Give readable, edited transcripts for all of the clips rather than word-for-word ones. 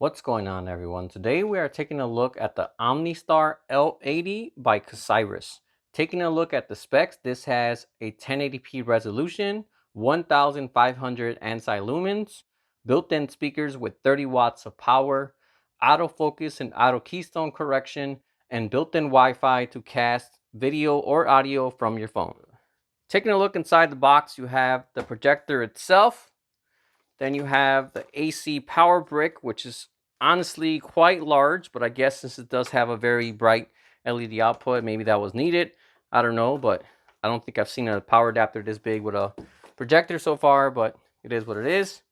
What's going on, everyone? Today we are taking a look at the OmniStar L80 by Casiris. Taking a look at the specs, this has a 1080p resolution, 1500 ANSI lumens, built-in speakers with 30 watts of power, autofocus and auto keystone correction, and built-in Wi-Fi to cast video or audio from your phone. Taking a look inside the box, you have the projector itself. Then you have the AC power brick, which is honestly quite large, but I guess since it does have a very bright LED output, maybe that was needed. I don't know, but I don't think I've seen a power adapter this big with a projector so far, but it is what it is.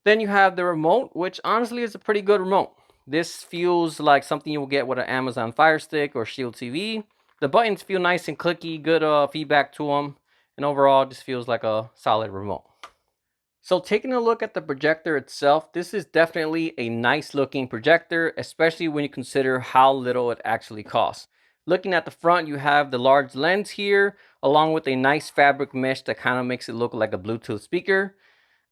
Then you have the remote, which honestly is a pretty good remote. This feels like something you will get with an Amazon Fire Stick or Shield TV. The buttons feel nice and clicky, good feedback to them, and overall it just feels like a solid remote. So taking a look at the projector itself, this is definitely a nice looking projector, especially when you consider how little it actually costs. Looking at the front, you have the large lens here, along with a nice fabric mesh that kind of makes it look like a Bluetooth speaker.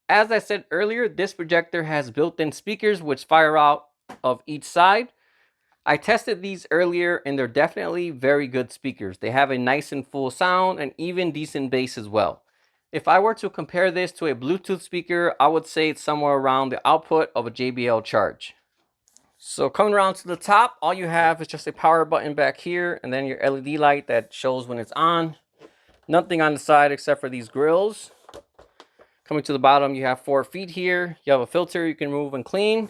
As I said earlier, this projector has built-in speakers which fire out of each side. I tested these earlier and they're definitely very good speakers. They have a nice and full sound and even decent bass as well. If I were to compare this to a Bluetooth speaker, I would say it's somewhere around the output of a JBL Charge. So coming around to the top, all you have is just a power button back here and then your LED light that shows when it's on. Nothing on the side except for these grills. Coming to the bottom, you have 4 feet here. You have a filter you can remove and clean.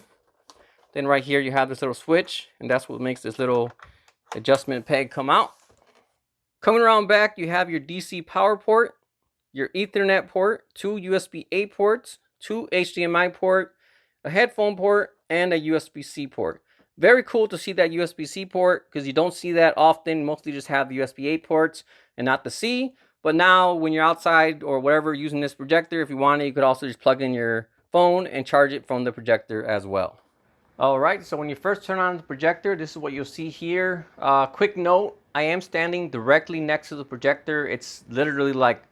Then right here, you have this little switch, and that's what makes this little adjustment peg come out. Coming around back, you have your DC power port, your Ethernet port, 2 USB-A ports, 2 HDMI port, a headphone port, and a USB-C port. Very cool to see that USB-C port because you don't see that often. Mostly just have the USB-A ports and not the C. But now when you're outside or whatever using this projector, if you want it, you could also just plug in your phone and charge it from the projector as well. Alright, so when you first turn on the projector, this is what you'll see here. Quick note, I am standing directly next to the projector. It's literally like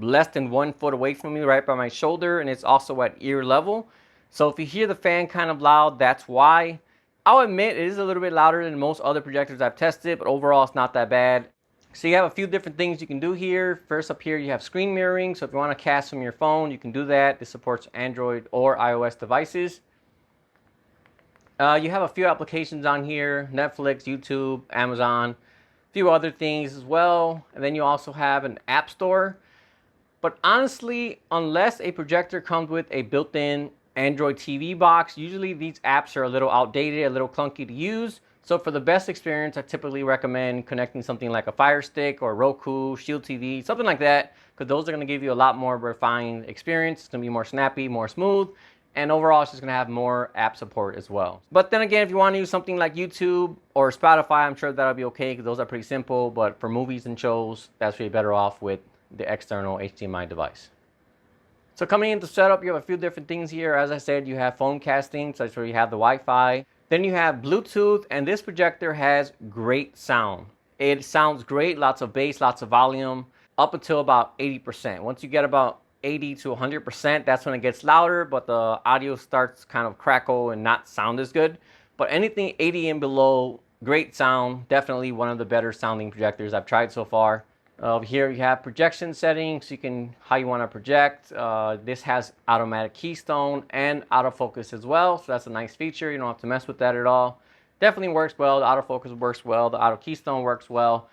less than 1 foot away from me, right by my shoulder, and it's also at ear level. So if you hear the fan kind of loud, that's why. I'll admit it is a little bit louder than most other projectors I've tested, but overall it's not that bad. So you have a few different things you can do here. First up here you have screen mirroring, so if you want to cast from your phone, you can do that. This supports Android or iOS devices. You have a few applications on here, Netflix, YouTube, Amazon, a few other things as well. And then you also have an app store. But honestly, unless a projector comes with a built-in Android TV box, usually these apps are a little outdated, a little clunky to use. So for the best experience, I typically recommend connecting something like a Fire Stick or Roku, Shield TV, something like that, because those are going to give you a lot more refined experience. It's going to be more snappy, more smooth. And overall, it's just going to have more app support as well. But then again, if you want to use something like YouTube or Spotify, I'm sure that'll be okay because those are pretty simple. But for movies and shows, that's really better off with the external HDMI device. So coming into setup, you have a few different things here. As I said, you have phone casting, so that's where you have the Wi-Fi. Then you have Bluetooth, and this projector has great sound. It sounds great, lots of bass, lots of volume, up until about 80%. Once you get about 80 to 100%, that's when it gets louder, but the audio starts kind of crackle and not sound as good. But anything 80 and below, great sound. Definitely one of the better sounding projectors I've tried so far. Over here you have projection settings, you can how you want to project. This has automatic keystone and autofocus as well, so that's a nice feature. You don't have to mess with that at all. Definitely works well. The autofocus works well. The auto keystone works well.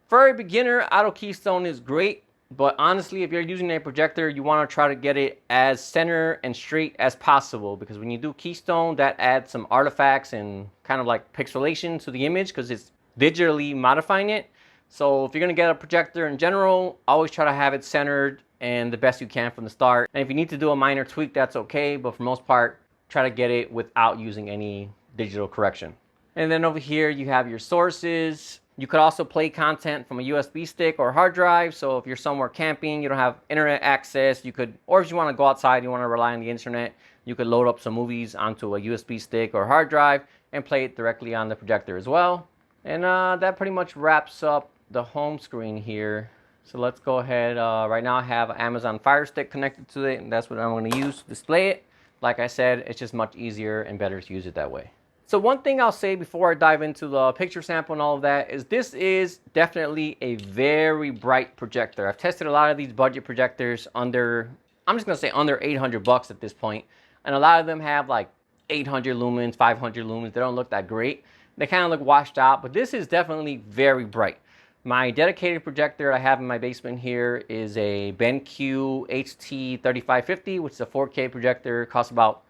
For a beginner, auto keystone is great. But honestly, if you're using a projector, you want to try to get it as center and straight as possible, because when you do keystone, that adds some artifacts and kind of like pixelation to the image because it's digitally modifying it. So if you're going to get a projector in general, always try to have it centered and the best you can from the start. And if you need to do a minor tweak, that's okay. But for the most part, try to get it without using any digital correction. And then over here, you have your sources. You could also play content from a USB stick or hard drive. So if you're somewhere camping, you don't have internet access, you could, or if you want to go outside, you want to rely on the internet, you could load up some movies onto a USB stick or hard drive and play it directly on the projector as well. And that pretty much wraps up the home screen here. So let's go ahead. Right now I have an Amazon Fire Stick connected to it, and that's what I'm going to use to display it. like I said, it's just much easier and better to use it that way. So one thing I'll say before I dive into the picture sample and all of that is this is definitely a very bright projector. I've tested a lot of these budget projectors under, I'm just gonna say under 800 bucks at this point. And a lot of them have like 800 lumens, 500 lumens. They don't look that great. They kind of look washed out, but this is definitely very bright. My dedicated projector I have in my basement here is a BenQ HT3550, which is a 4K projector. It costs about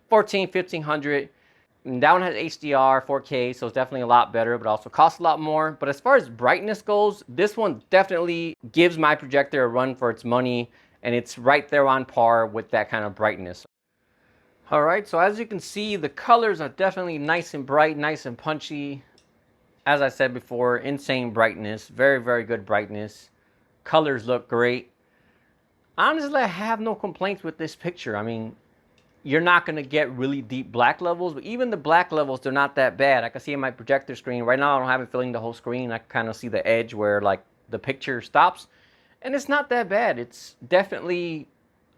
$1,400-1,500. And that one has HDR, 4K, so it's definitely a lot better, but also costs a lot more. But as far as brightness goes, this one definitely gives my projector a run for its money, and it's right there on par with that kind of brightness. All right, so as you can see, the colors are definitely nice and bright, nice and punchy. As I said before, insane brightness, very, very good brightness. Colors look great. Honestly, I have no complaints with this picture. I mean, you're not going to get really deep black levels, but even the black levels, they're not that bad. I can see in my projector screen. Right now, I don't have it filling the whole screen. I can kind of see the edge where like the picture stops, and it's not that bad. It's definitely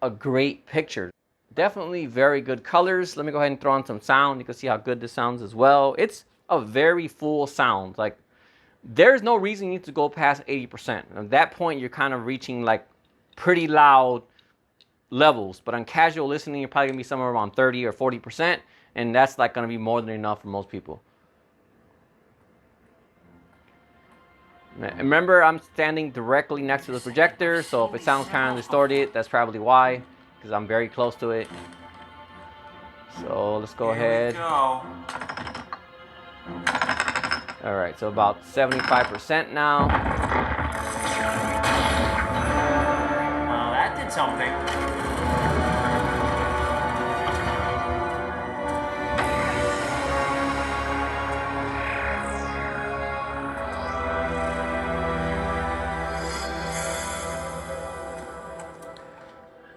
a great picture. Definitely very good colors. Let me go ahead and throw on some sound. You can see how good this sounds as well. It's a very full sound. Like, there's no reason you need to go past 80%. At that point, you're kind of reaching like pretty loud levels, but on casual listening, you're probably gonna be somewhere around 30 or 40%, and that's like gonna be more than enough for most people. Remember, I'm standing directly next to the projector, so if it sounds kind of distorted, that's probably why, because I'm very close to it. So let's go ahead. All right, so about 75% now. Well, that did something.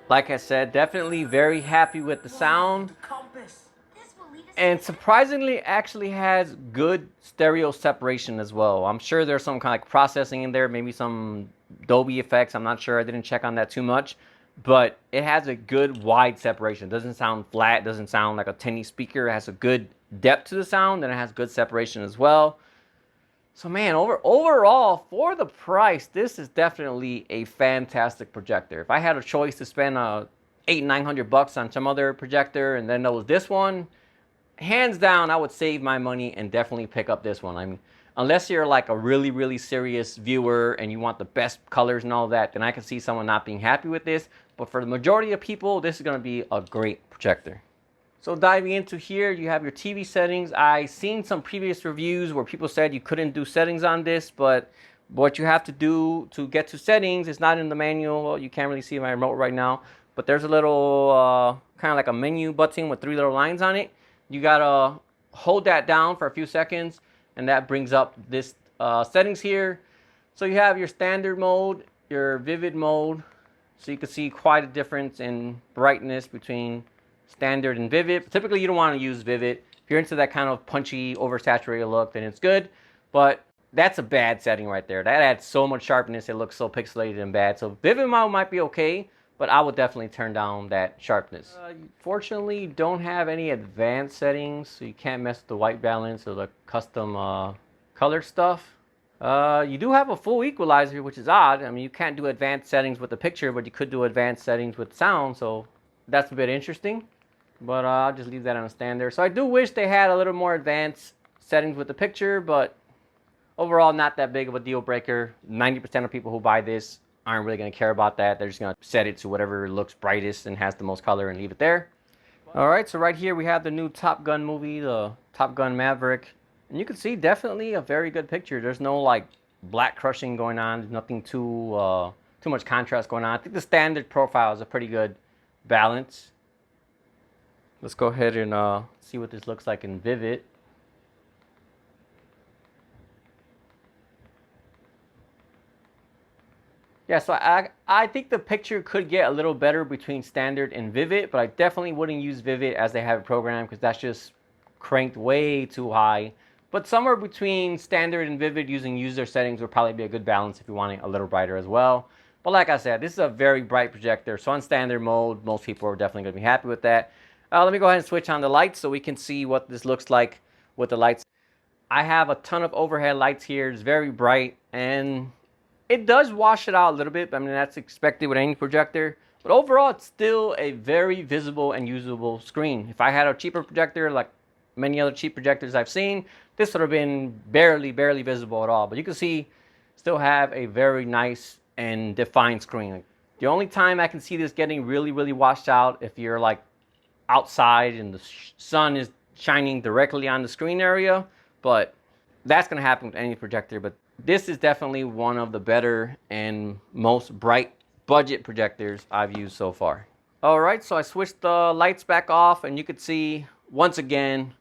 Like I said, definitely very happy with the sound. And surprisingly, actually has good stereo separation as well. I'm sure there's some kind of like processing in there, maybe some Dolby effects. I'm not sure. I didn't check on that too much. But it has a good wide separation. It doesn't sound flat. It doesn't sound like a tinny speaker. It has a good depth to the sound, and it has good separation as well. So man, overall, for the price, this is definitely a fantastic projector. If I had a choice to spend $800-900 bucks on some other projector and then there was this one, hands down, I would save my money and definitely pick up this one. I mean, unless you're like a really, really serious viewer and you want the best colors and all that, then I can see someone not being happy with this. But for the majority of people, this is going to be a great projector. So diving into here, you have your TV settings. I seen some previous reviews where people said you couldn't do settings on this, but what you have to do to get to settings is not in the manual. Well, you can't really see my remote right now, but there's a little kind of like a menu button with 3 little lines on it. You gotta hold that down for a few seconds, and that brings up this settings here. So you have your standard mode, your vivid mode. So you can see quite a difference in brightness between standard and vivid. Typically, you don't want to use vivid. If you're into that kind of punchy, oversaturated look, then it's good. But that's a bad setting right there. That adds so much sharpness. It looks so pixelated and bad. So vivid mode might be okay, but I would definitely turn down that sharpness. Fortunately, you don't have any advanced settings, so you can't mess with the white balance or the custom color stuff. You do have a full equalizer, which is odd. I mean, you can't do advanced settings with the picture, but you could do advanced settings with sound, so that's a bit interesting. But I'll just leave that on standard. So I do wish they had a little more advanced settings with the picture, but overall not that big of a deal breaker. 90% of people who buy this aren't really going to care about that. They're just going to set it to whatever looks brightest and has the most color and leave it there. All right, so right here we have the new Top Gun movie, the Top Gun Maverick. And you can see definitely a very good picture. There's no like black crushing going on. There's nothing too much contrast going on. I think the standard profile is a pretty good balance. Let's go ahead and see what this looks like in Vivid. Yeah, so I think the picture could get a little better between standard and Vivid, but I definitely wouldn't use Vivid as they have it programmed because that's just cranked way too high. But somewhere between standard and Vivid using user settings would probably be a good balance if you want it a little brighter as well. But like I said, this is a very bright projector, so on standard mode, most people are definitely going to be happy with that. Let me go ahead and switch on the lights so we can see what this looks like with the lights. I have a ton of overhead lights here. It's very bright, and it does wash it out a little bit. I mean, that's expected with any projector. But overall, it's still a very visible and usable screen. If I had a cheaper projector, like many other cheap projectors I've seen, this would have been barely visible at all. But you can see, still have a very nice and defined screen. Like, the only time I can see this getting really washed out if you're like outside and the sun is shining directly on the screen area, but that's going to happen with any projector. But this is definitely one of the better and most bright budget projectors I've used so far. All right, so I switched the lights back off, and you could see once again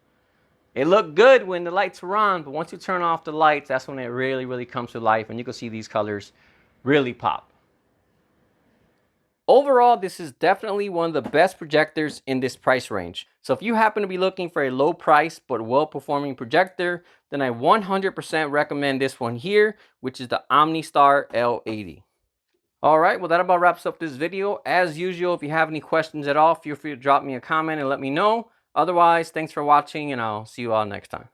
it looked good when the lights were on, but once you turn off the lights, that's when it really comes to life, and you can see these colors really pop. Overall, this is definitely one of the best projectors in this price range. So if you happen to be looking for a low price but well-performing projector, then I 100% recommend this one here, which is the OmniStar L80. All right, well, that about wraps up this video. As usual, if you have any questions at all, feel free to drop me a comment and let me know. Otherwise, thanks for watching, and I'll see you all next time.